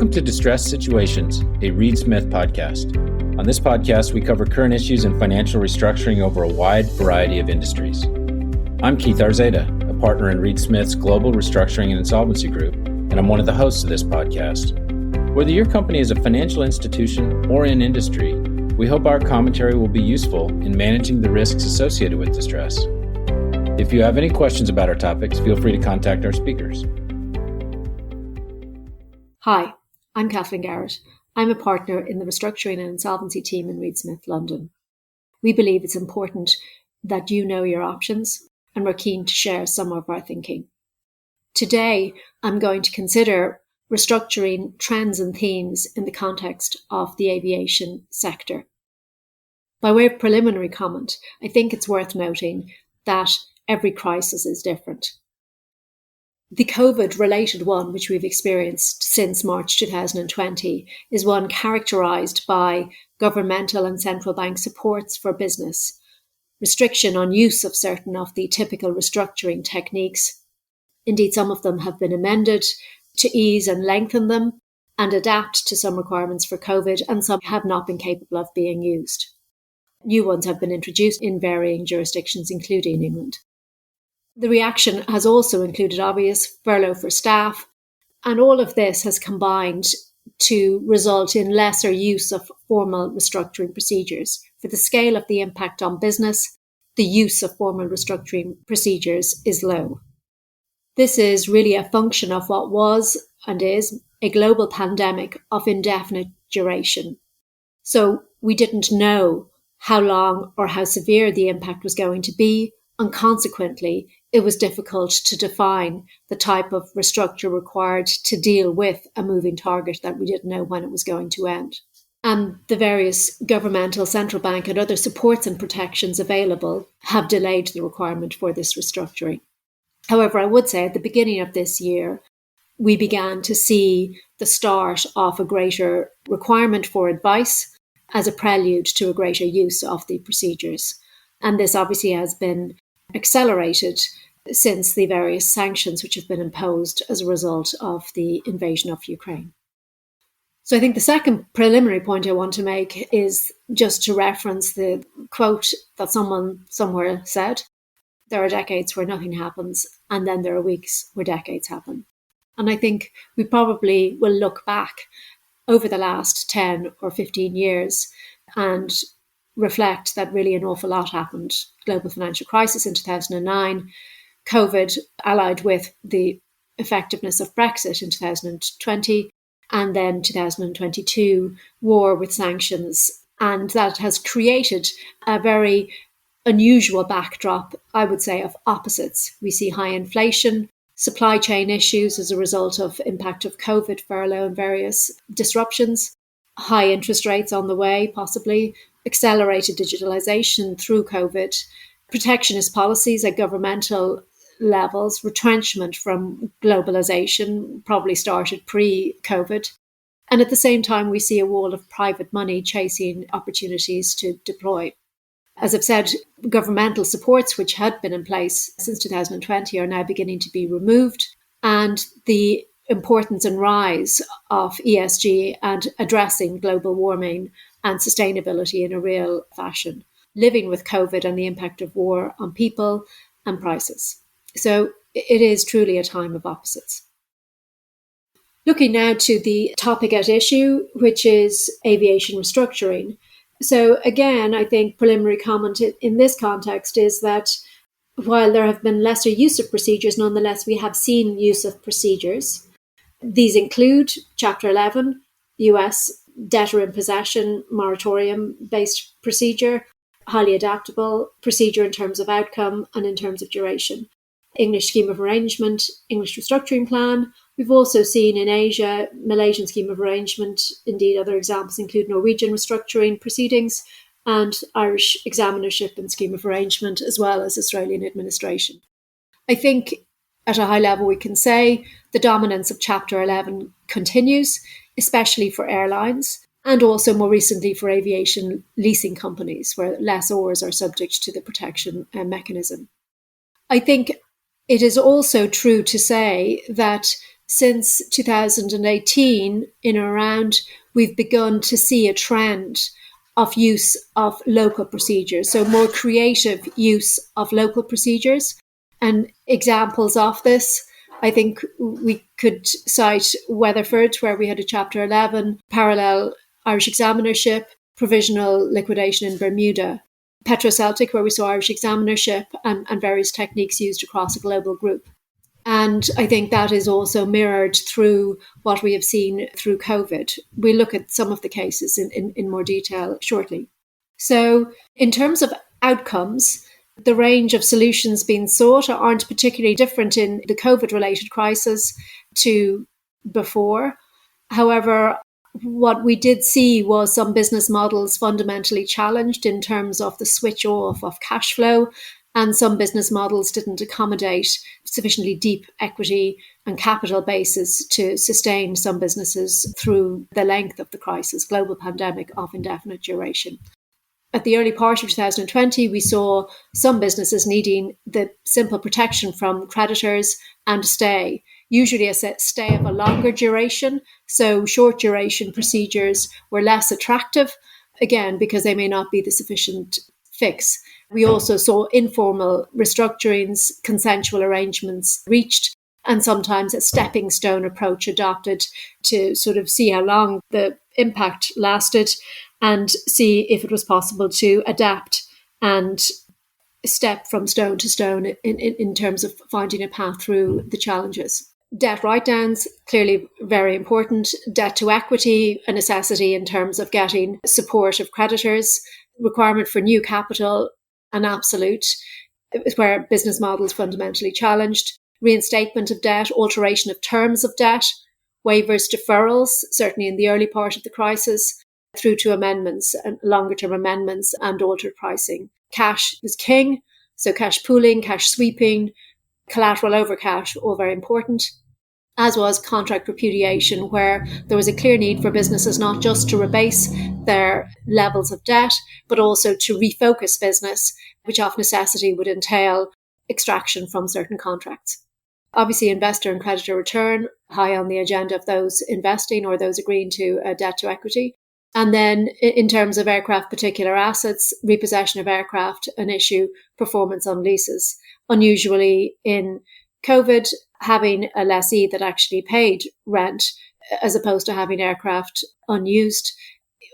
Welcome to Distressed Situations, a Reed Smith podcast. On this podcast, we cover current issues in financial restructuring over a wide variety of industries. I'm Keith Arzeda, a partner in Reed Smith's Global Restructuring and Insolvency Group, and I'm one of the hosts of this podcast. Whether your company is a financial institution or in industry, we hope our commentary will be useful in managing the risks associated with distress. If you have any questions about our topics, feel free to contact our speakers. Hi, I'm Kathleen Garrett. I'm a partner in the restructuring and insolvency team in Reed Smith, London. We believe it's important that you know your options, and we're keen to share some of our thinking. Today, I'm going to consider restructuring trends and themes in the context of the aviation sector. By way of preliminary comment, I think it's worth noting that every crisis is different. The COVID-related one, which we've experienced since March 2020, is one characterised by governmental and central bank supports for business, restriction on use of certain of the typical restructuring techniques. Indeed, some of them have been amended to ease and lengthen them and adapt to some requirements for COVID, and some have not been capable of being used. New ones have been introduced in varying jurisdictions, including England. The reaction has also included obvious furlough for staff, and all of this has combined to result in lesser use of formal restructuring procedures. For the scale of the impact on business, the use of formal restructuring procedures is low. This is really a function of what was and is a global pandemic of indefinite duration. So we didn't know how long or how severe the impact was going to be, and consequently, it was difficult to define the type of restructure required to deal with a moving target that we didn't know when it was going to end. And the various governmental, central bank and other supports and protections available have delayed the requirement for this restructuring. However, I would say at the beginning of this year, we began to see the start of a greater requirement for advice as a prelude to a greater use of the procedures. And this obviously has been accelerated since the various sanctions which have been imposed as a result of the invasion of Ukraine. So I think the second preliminary point I want to make is just to reference the quote that someone somewhere said: there are decades where nothing happens, and then there are weeks where decades happen. And I think we probably will look back over the last 10 or 15 years and reflect that really an awful lot happened. Global financial crisis in 2009, COVID allied with the effectiveness of Brexit in 2020, and then 2022, war with sanctions. And that has created a very unusual backdrop, I would say, of opposites. We see high inflation, supply chain issues as a result of impact of COVID, furlough and various disruptions, high interest rates on the way, possibly, accelerated digitalization through COVID, protectionist policies at governmental levels, retrenchment from globalization, probably started pre-COVID. And at the same time, we see a wall of private money chasing opportunities to deploy. As I've said, governmental supports which had been in place since 2020 are now beginning to be removed, and the importance and rise of ESG and addressing global warming and sustainability in a real fashion, living with COVID and the impact of war on people and prices. So it is truly a time of opposites. Looking now to the topic at issue, which is aviation restructuring. So again, I think preliminary comment in this context is that while there have been lesser use of procedures, nonetheless, we have seen use of procedures. These include Chapter 11, US debtor in possession moratorium-based procedure, highly adaptable procedure in terms of outcome and in terms of duration. English scheme of arrangement, English restructuring plan. We've also seen in Asia, Malaysian scheme of arrangement. Indeed, other examples include Norwegian restructuring proceedings and Irish examinership and scheme of arrangement, as well as Australian administration. I think at a high level, we can say the dominance of Chapter 11 continues, especially for airlines, and also more recently for aviation leasing companies, where lessors are subject to the protection mechanism. I think it is also true to say that since 2018, in and around, we've begun to see a trend of use of local procedures, so more creative use of local procedures. And examples of this, I think we could cite Weatherford, where we had a Chapter 11, parallel Irish examinership, provisional liquidation in Bermuda, Petroceltic, where we saw Irish examinership and various techniques used across a global group. And I think that is also mirrored through what we have seen through COVID. We'll look at some of the cases in more detail shortly. So in terms of outcomes, the range of solutions being sought aren't particularly different in the COVID-related crisis to before. However, what we did see was some business models fundamentally challenged in terms of the switch off of cash flow, and some business models didn't accommodate sufficiently deep equity and capital bases to sustain some businesses through the length of the crisis, global pandemic of indefinite duration. At the early part of 2020, we saw some businesses needing the simple protection from creditors and a stay, usually a stay of a longer duration. So short duration procedures were less attractive, again, because they may not be the sufficient fix. We also saw informal restructurings, consensual arrangements reached, and sometimes a stepping stone approach adopted to sort of see how long the impact lasted and see if it was possible to adapt and step from stone to stone in terms of finding a path through the challenges. Debt write-downs, clearly very important. Debt to equity, a necessity in terms of getting support of creditors. Requirement for new capital, an absolute, where business models fundamentally challenged. Reinstatement of debt, alteration of terms of debt, waivers, deferrals, certainly in the early part of the crisis, through to amendments and longer-term amendments and altered pricing. Cash was king, so cash pooling, cash sweeping, collateral over cash, all very important, as was contract repudiation, where there was a clear need for businesses not just to rebase their levels of debt, but also to refocus business, which of necessity would entail extraction from certain contracts. Obviously, investor and creditor return, high on the agenda of those investing or those agreeing to a debt to equity. And then in terms of aircraft particular assets, repossession of aircraft, an issue, performance on leases. Unusually in COVID, having a lessee that actually paid rent as opposed to having aircraft unused,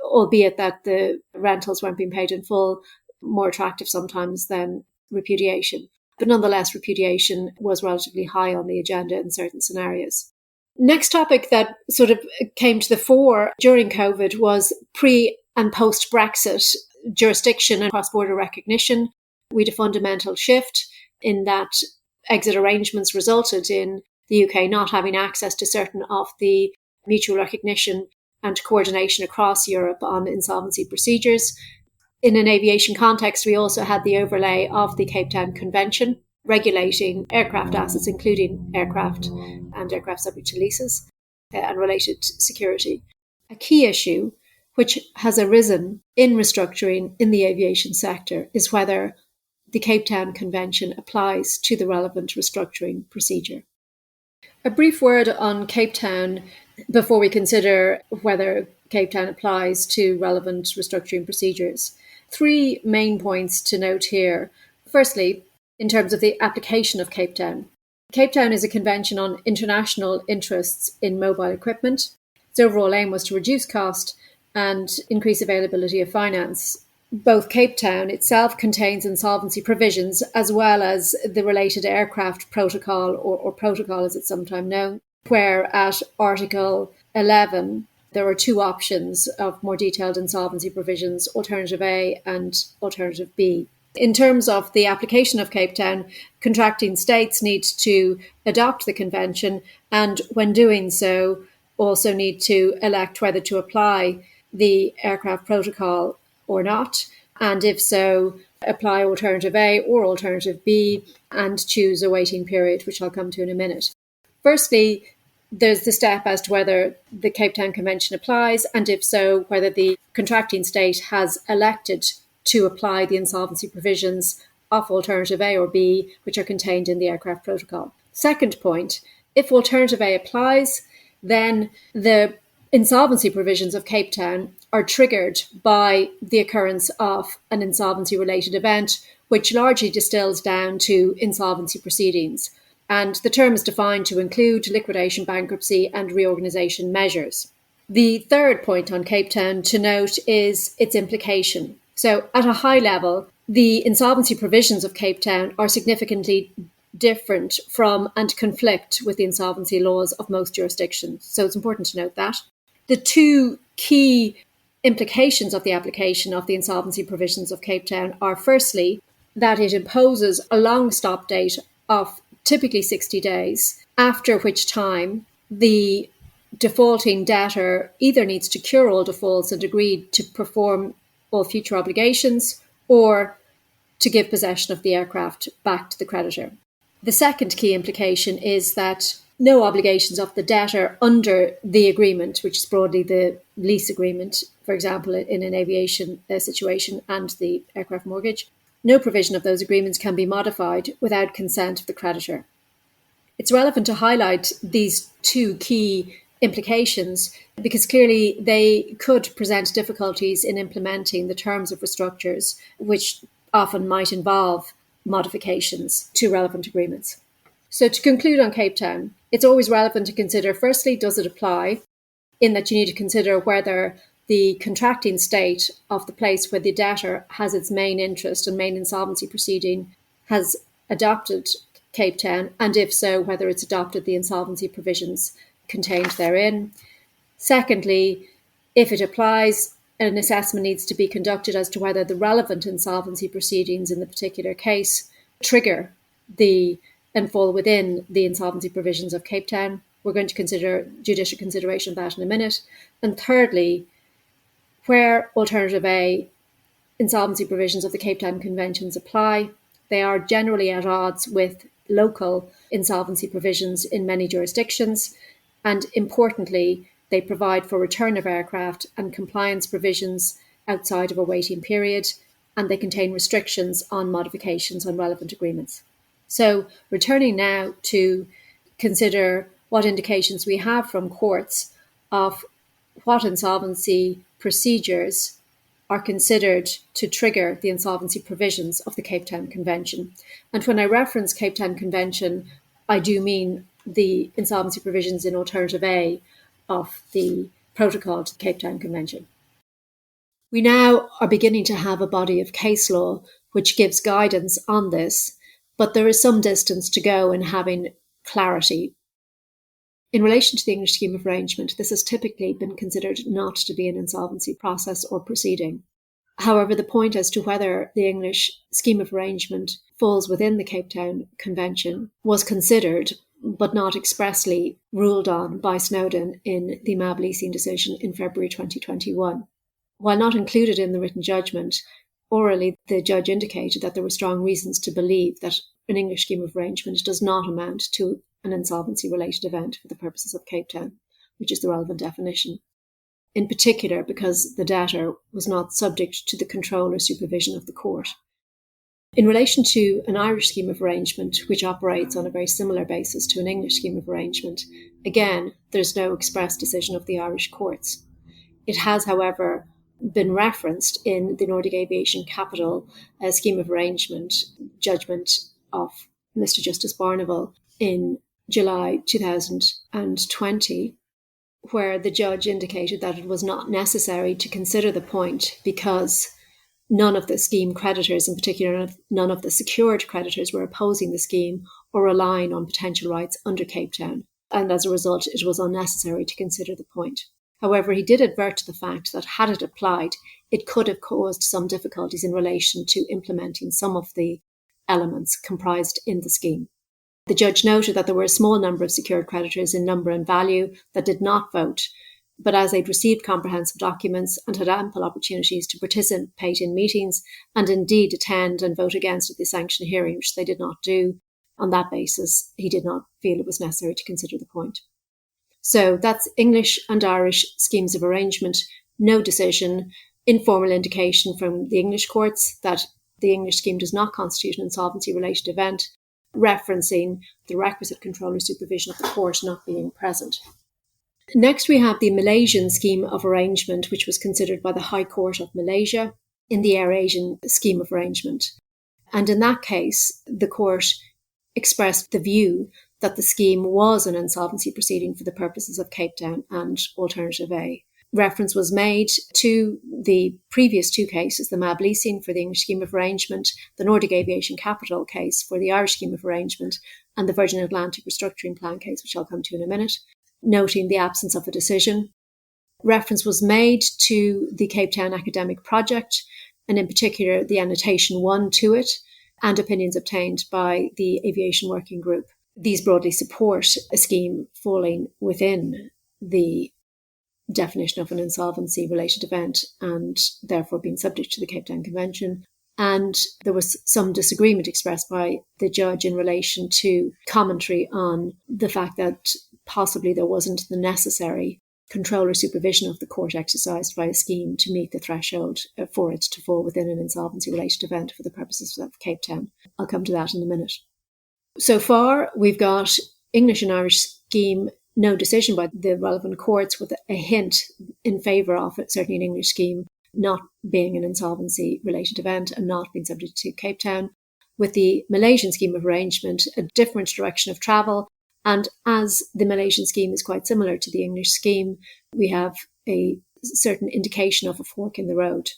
albeit that the rentals weren't being paid in full, more attractive sometimes than repudiation. But nonetheless, repudiation was relatively high on the agenda in certain scenarios. Next topic that sort of came to the fore during COVID was pre- and post-Brexit jurisdiction and cross-border recognition. We had a fundamental shift in that exit arrangements resulted in the UK not having access to certain of the mutual recognition and coordination across Europe on insolvency procedures. In an aviation context, we also had the overlay of the Cape Town Convention, regulating aircraft assets, including aircraft and aircraft subject to leases and related security. A key issue which has arisen in restructuring in the aviation sector is whether the Cape Town Convention applies to the relevant restructuring procedure. A brief word on Cape Town before we consider whether Cape Town applies to relevant restructuring procedures. Three main points to note here. Firstly, in terms of the application of Cape Town. Cape Town is a convention on international interests in mobile equipment. Its overall aim was to reduce cost and increase availability of finance. Both Cape Town itself contains insolvency provisions as well as the related aircraft protocol, or protocol as it's sometimes known, where at Article 11 there are two options of more detailed insolvency provisions, Alternative A and Alternative B. In terms of the application of Cape Town, contracting states need to adopt the convention and when doing so also need to elect whether to apply the aircraft protocol or not, and if so, apply Alternative A or Alternative B and choose a waiting period, which I'll come to in a minute. Firstly, there's the step as to whether the Cape Town Convention applies, and if so, whether the contracting state has elected to apply the insolvency provisions of Alternative A or B, which are contained in the aircraft protocol. Second point, If Alternative A applies, then the insolvency provisions of Cape Town are triggered by the occurrence of an insolvency-related event, which largely distills down to insolvency proceedings. And the term is defined to include liquidation, bankruptcy, and reorganisation measures. The third point on Cape Town to note is its implication. So at a high level, the insolvency provisions of Cape Town are significantly different from and conflict with the insolvency laws of most jurisdictions. So it's important to note that. The two key implications of the application of the insolvency provisions of Cape Town are, firstly, that it imposes a long stop date of typically 60 days, after which time the defaulting debtor either needs to cure all defaults and agree to perform all future obligations, or to give possession of the aircraft back to the creditor. The second key implication is that no obligations of the debtor under the agreement, which is broadly the lease agreement, for example, in an aviation situation, and the aircraft mortgage, no provision of those agreements can be modified without consent of the creditor. It's relevant to highlight these two key implications because clearly they could present difficulties in implementing the terms of restructures, which often might involve modifications to relevant agreements. So to conclude on Cape Town, it's always relevant to consider, firstly, does it apply, in that you need to consider whether the contracting state of the place where the debtor has its main interest and main insolvency proceeding has adopted Cape Town, and if so, whether it's adopted the insolvency provisions contained therein. Secondly, if it applies, an assessment needs to be conducted as to whether the relevant insolvency proceedings in the particular case trigger and fall within the insolvency provisions of Cape Town. We're going to consider judicial consideration of that in a minute. And thirdly, where Alternative A insolvency provisions of the Cape Town Conventions apply, they are generally at odds with local insolvency provisions in many jurisdictions. And importantly, they provide for return of aircraft and compliance provisions outside of a waiting period, and they contain restrictions on modifications on relevant agreements. So returning now to consider what indications we have from courts of what insolvency procedures are considered to trigger the insolvency provisions of the Cape Town Convention. And when I reference Cape Town Convention, I do mean the insolvency provisions in Alternative A of the protocol to the Cape Town Convention. We now are beginning to have a body of case law which gives guidance on this, but there is some distance to go in having clarity. In relation to the English scheme of arrangement, this has typically been considered not to be an insolvency process or proceeding. However, the point as to whether the English scheme of arrangement falls within the Cape Town Convention was considered, but not expressly ruled on by Snowden in the MAB leasing decision in February 2021. While not included in the written judgment, orally the judge indicated that there were strong reasons to believe that an English scheme of arrangement does not amount to an insolvency-related event for the purposes of Cape Town, which is the relevant definition. In particular, because the debtor was not subject to the control or supervision of the court. In relation to an Irish scheme of arrangement, which operates on a very similar basis to an English scheme of arrangement, again, there's no express decision of the Irish courts. It has, however, been referenced in the Nordic Aviation Capital scheme of arrangement judgment of Mr. Justice Barneville in July 2020, where the judge indicated that it was not necessary to consider the point because none of the scheme creditors, in particular none of the secured creditors, were opposing the scheme or relying on potential rights under Cape Town. And as a result, it was unnecessary to consider the point. However, he did advert to the fact that had it applied, it could have caused some difficulties in relation to implementing some of the elements comprised in the scheme. The judge noted that there were a small number of secured creditors in number and value that did not vote, but as they'd received comprehensive documents and had ample opportunities to participate in meetings and indeed attend and vote against at the sanction hearing, which they did not do, on that basis, he did not feel it was necessary to consider the point. So that's English and Irish schemes of arrangement, no decision, informal indication from the English courts that the English scheme does not constitute an insolvency-related event, referencing the requisite control or supervision of the court not being present. Next, we have the Malaysian scheme of arrangement, which was considered by the High Court of Malaysia in the Aviation scheme of arrangement. And in that case, the court expressed the view that the scheme was an insolvency proceeding for the purposes of Cape Town and Alternative A. Reference was made to the previous two cases, the MAB leasing for the English scheme of arrangement, the Nordic Aviation Capital case for the Irish scheme of arrangement, and the Virgin Atlantic restructuring plan case, which I'll come to in a minute, noting the absence of a decision. Reference was made to the Cape Town academic project, and in particular the annotation 1 to it, and opinions obtained by the Aviation Working Group. These broadly support a scheme falling within the definition of an insolvency-related event and therefore being subject to the Cape Town Convention. And there was some disagreement expressed by the judge in relation to commentary on the fact that possibly there wasn't the necessary control or supervision of the court exercised by a scheme to meet the threshold for it to fall within an insolvency-related event for the purposes of Cape Town. I'll come to that in a minute. So far, we've got English and Irish scheme, no decision by the relevant courts, with a hint in favour of it, certainly an English scheme, not being an insolvency-related event and not being subject to Cape Town. With the Malaysian scheme of arrangement, a different direction of travel. And as the Malaysian scheme is quite similar to the English scheme, we have a certain indication of a fork in the road.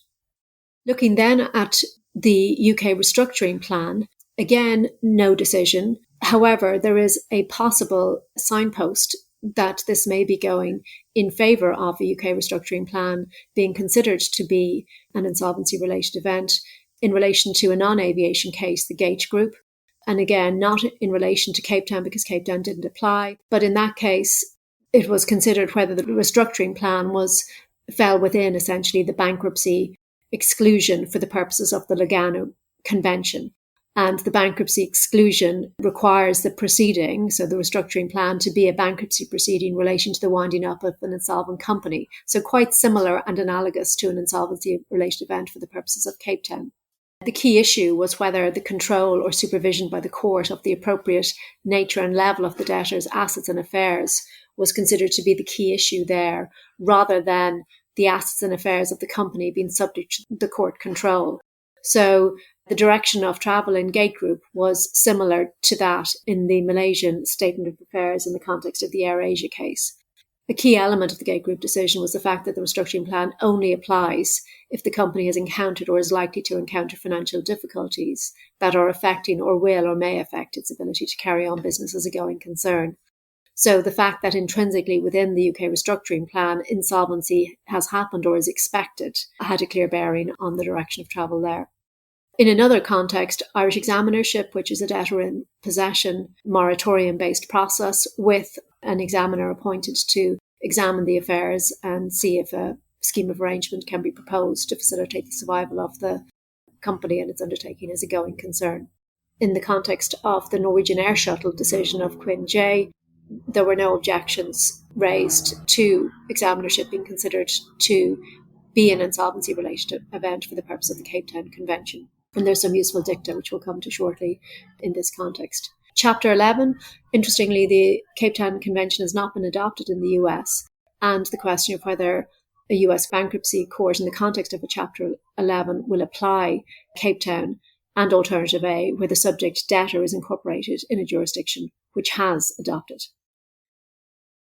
Looking then at the UK restructuring plan, again, no decision. However, there is a possible signpost that this may be going in favour of a UK restructuring plan being considered to be an insolvency-related event in relation to a non-aviation case, the Gate Group. And again, not in relation to Cape Town because Cape Town didn't apply. But in that case, it was considered whether the restructuring plan fell within essentially the bankruptcy exclusion for the purposes of the Lugano Convention. And the bankruptcy exclusion requires the proceeding, so the restructuring plan, to be a bankruptcy proceeding in relation to the winding up of an insolvent company. So quite similar and analogous to an insolvency-related event for the purposes of Cape Town. The key issue was whether the control or supervision by the court of the appropriate nature and level of the debtor's assets and affairs was considered to be the key issue there, rather than the assets and affairs of the company being subject to the court control. So the direction of travel in Gate Group was similar to that in the Malaysian statement of affairs in the context of the AirAsia case. A key element of the Gate Group decision was the fact that the restructuring plan only applies if the company has encountered or is likely to encounter financial difficulties that are affecting or will or may affect its ability to carry on business as a going concern. So the fact that intrinsically within the UK restructuring plan, insolvency has happened or is expected had a clear bearing on the direction of travel there. In another context, Irish examinership, which is a debtor in possession moratorium-based process with an examiner appointed to examine the affairs and see if a scheme of arrangement can be proposed to facilitate the survival of the company and its undertaking as a going concern. In the context of the Norwegian Air Shuttle decision of Quinn J, there were no objections raised to examinership being considered to be an insolvency-related event for the purpose of the Cape Town Convention. And there's some useful dicta, which we'll come to shortly in this context. Chapter 11, interestingly, the Cape Town Convention has not been adopted in the US, and the question of whether a US bankruptcy court in the context of a Chapter 11 will apply Cape Town and Alternative A, where the subject debtor is incorporated in a jurisdiction which has adopted.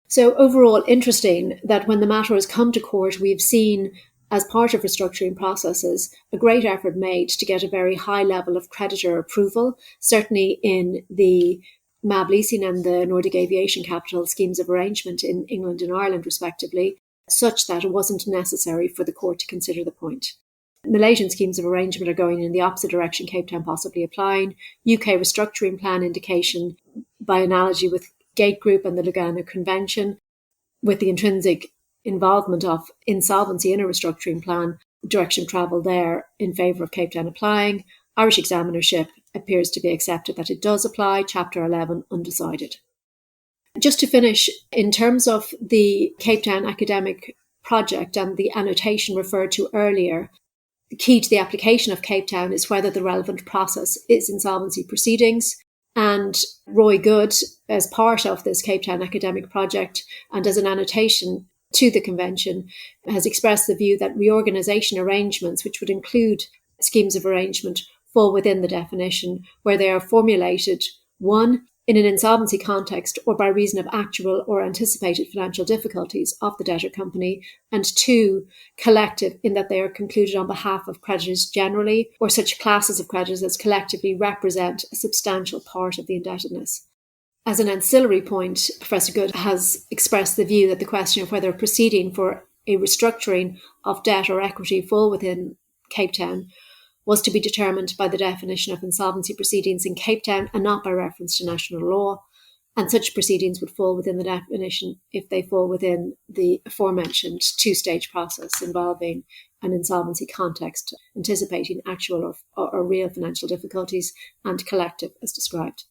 So overall, interesting that when the matter has come to court, we've seen, as part of restructuring processes, a great effort made to get a very high level of creditor approval, certainly in the MAB leasing and the Nordic Aviation Capital schemes of arrangement in England and Ireland, respectively, such that it wasn't necessary for the court to consider the point. Malaysian schemes of arrangement are going in the opposite direction, Cape Town possibly applying. UK restructuring plan indication, by analogy with Gate Group and the Lugano Convention, with the intrinsic involvement of insolvency in a restructuring plan, direction of travel there in favour of Cape Town applying. Irish examinership appears to be accepted that it does apply. Chapter 11 undecided. Just to finish, in terms of the Cape Town academic project and the annotation referred to earlier, the key to the application of Cape Town is whether the relevant process is insolvency proceedings. And Roy Good, as part of this Cape Town academic project and as an annotation to the convention, has expressed the view that reorganisation arrangements, which would include schemes of arrangement, fall within the definition where they are formulated, one, in an insolvency context or by reason of actual or anticipated financial difficulties of the debtor company, and two, collective in that they are concluded on behalf of creditors generally or such classes of creditors as collectively represent a substantial part of the indebtedness. As an ancillary point, Professor Good has expressed the view that the question of whether a proceeding for a restructuring of debt or equity fall within Cape Town was to be determined by the definition of insolvency proceedings in Cape Town and not by reference to national law. And such proceedings would fall within the definition if they fall within the aforementioned two-stage process involving an insolvency context, anticipating actual or real financial difficulties, and collective as described.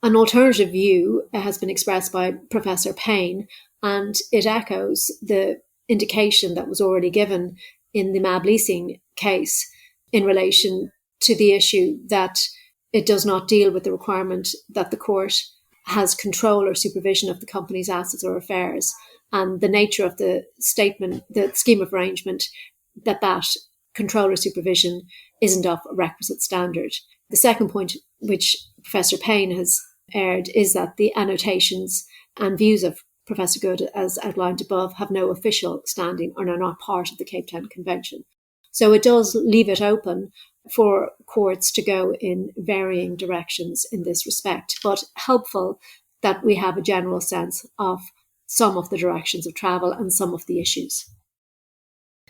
An alternative view has been expressed by Professor Payne, and it echoes the indication that was already given in the MAB leasing case in relation to the issue that it does not deal with the requirement that the court has control or supervision of the company's assets or affairs, and the nature of the statement, the scheme of arrangement, that control or supervision isn't of a requisite standard. The second point, which Professor Payne has aired, is that the annotations and views of Professor Good, as outlined above, have no official standing and are not part of the Cape Town Convention. So it does leave it open for courts to go in varying directions in this respect, but helpful that we have a general sense of some of the directions of travel and some of the issues.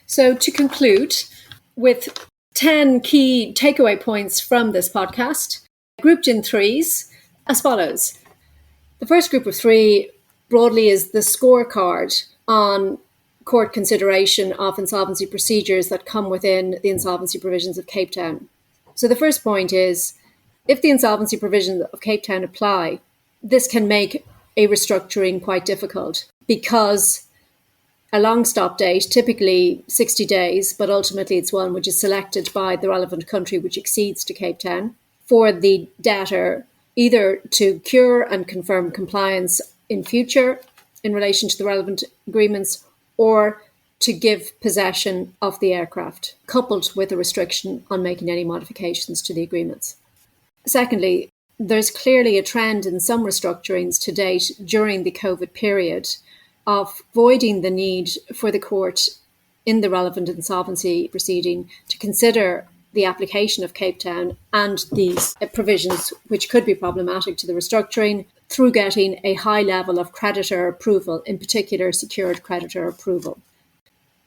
So to conclude, with 10 key takeaway points from this podcast, grouped in threes, as follows. The first group of three broadly is the scorecard on court consideration of insolvency procedures that come within the insolvency provisions of Cape Town. So the first point is, if the insolvency provisions of Cape Town apply, this can make a restructuring quite difficult because a long stop date, typically 60 days, but ultimately it's one which is selected by the relevant country which exceeds to Cape Town, for the debtor either to cure and confirm compliance in future in relation to the relevant agreements, or to give possession of the aircraft, coupled with a restriction on making any modifications to the agreements. Secondly, there's clearly a trend in some restructurings to date during the COVID period of avoiding the need for the court in the relevant insolvency proceeding to consider the application of Cape Town and these provisions which could be problematic to the restructuring through getting a high level of creditor approval, in particular secured creditor approval.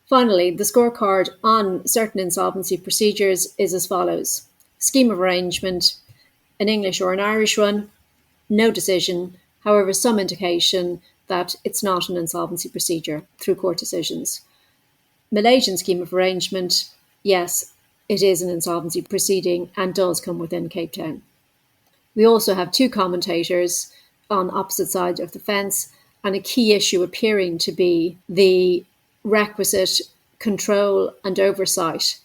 Finally, the scorecard on certain insolvency procedures is as follows. Scheme of arrangement, an English or an Irish one, no decision, however some indication that it's not an insolvency procedure through court decisions. Malaysian scheme of arrangement, yes, it is an insolvency proceeding and does come within Cape Town. We also have two commentators on opposite sides of the fence, and a key issue appearing to be the requisite control and oversight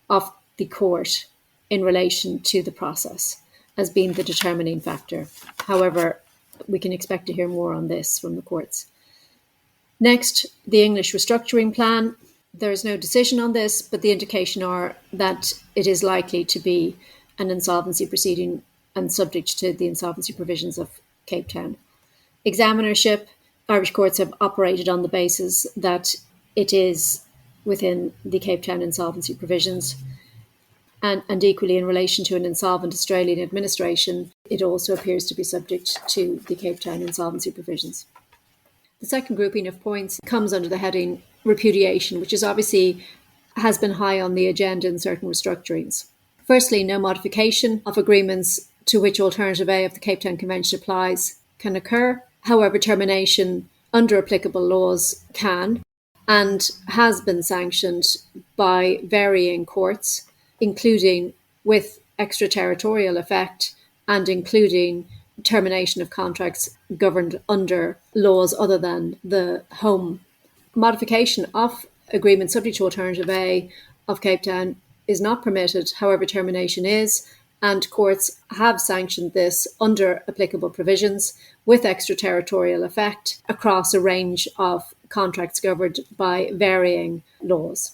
of the court in relation to the process as being the determining factor. However, we can expect to hear more on this from the courts. Next, the English restructuring plan. There is no decision on this, but the indication are that it is likely to be an insolvency proceeding and subject to the insolvency provisions of Cape Town. Examinership, Irish courts have operated on the basis that it is within the Cape Town insolvency provisions. And equally in relation to an insolvent Australian administration, it also appears to be subject to the Cape Town insolvency provisions. The second grouping of points comes under the heading repudiation, which is obviously has been high on the agenda in certain restructurings. Firstly, no modification of agreements to which Alternative A of the Cape Town Convention applies can occur. However, termination under applicable laws can and has been sanctioned by varying courts, including with extraterritorial effect and including termination of contracts governed under laws other than the home. Modification of agreements subject to Alternative A of Cape Town is not permitted, however termination is, and courts have sanctioned this under applicable provisions with extraterritorial effect across a range of contracts governed by varying laws.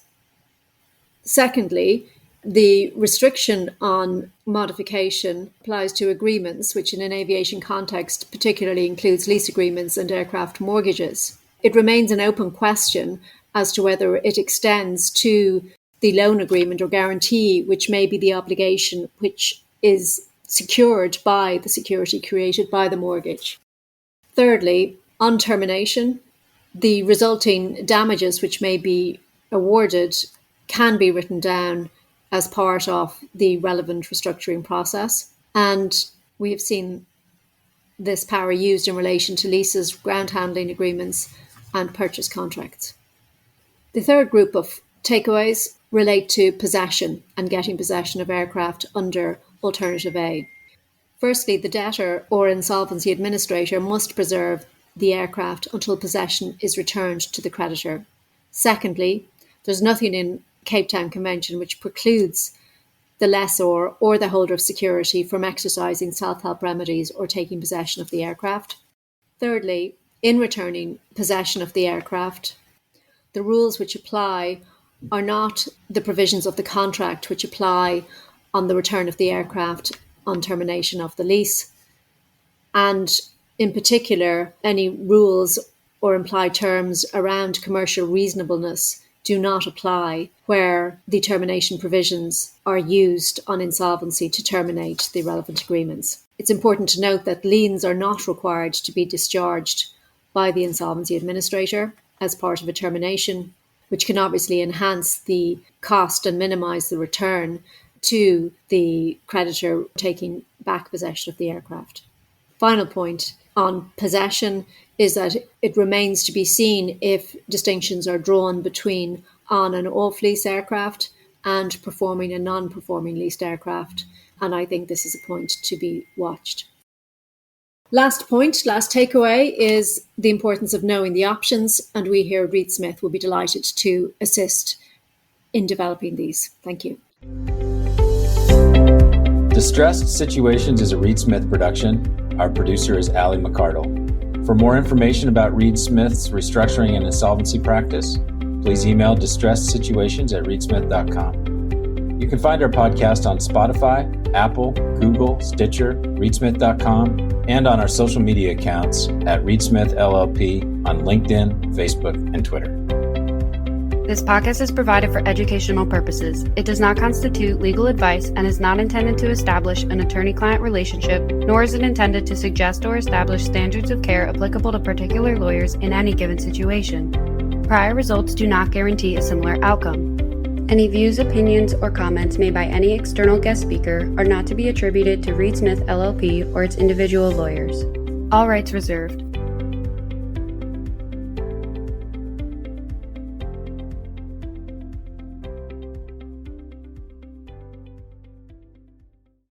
Secondly, the restriction on modification applies to agreements, which in an aviation context particularly includes lease agreements and aircraft mortgages. It remains an open question as to whether it extends to the loan agreement or guarantee, which may be the obligation which is secured by the security created by the mortgage. Thirdly, on termination, the resulting damages which may be awarded can be written down as part of the relevant restructuring process. And we have seen this power used in relation to leases, ground handling agreements, and purchase contracts. The third group of takeaways relate to possession and getting possession of aircraft under Alternative A. Firstly, the debtor or insolvency administrator must preserve the aircraft until possession is returned to the creditor. Secondly, there's nothing in Cape Town Convention which precludes the lessor or the holder of security from exercising self-help remedies or taking possession of the aircraft. Thirdly, in returning possession of the aircraft, the rules which apply are not the provisions of the contract which apply on the return of the aircraft on termination of the lease. And in particular, any rules or implied terms around commercial reasonableness do not apply where the termination provisions are used on insolvency to terminate the relevant agreements. It's important to note that liens are not required to be discharged by the insolvency administrator as part of a termination, which can obviously enhance the cost and minimise the return to the creditor taking back possession of the aircraft. Final point on possession is that it remains to be seen if distinctions are drawn between on and off lease aircraft and performing and non-performing leased aircraft. And I think this is a point to be watched. Last takeaway is the importance of knowing the options. And we here at Reed Smith will be delighted to assist in developing these. Thank you. Distressed Situations is a Reed Smith production. Our producer is Ali McCardle. For more information about Reed Smith's restructuring and insolvency practice, please email distressedsituations@reedsmith.com. You can find our podcast on Spotify, Apple, Google, Stitcher, reedsmith.com, and on our social media accounts at Reed Smith LLP on LinkedIn, Facebook, and Twitter. This podcast is provided for educational purposes. It does not constitute legal advice and is not intended to establish an attorney-client relationship, nor is it intended to suggest or establish standards of care applicable to particular lawyers in any given situation. Prior results do not guarantee a similar outcome. Any views, opinions, or comments made by any external guest speaker are not to be attributed to Reed Smith LLP or its individual lawyers. All rights reserved.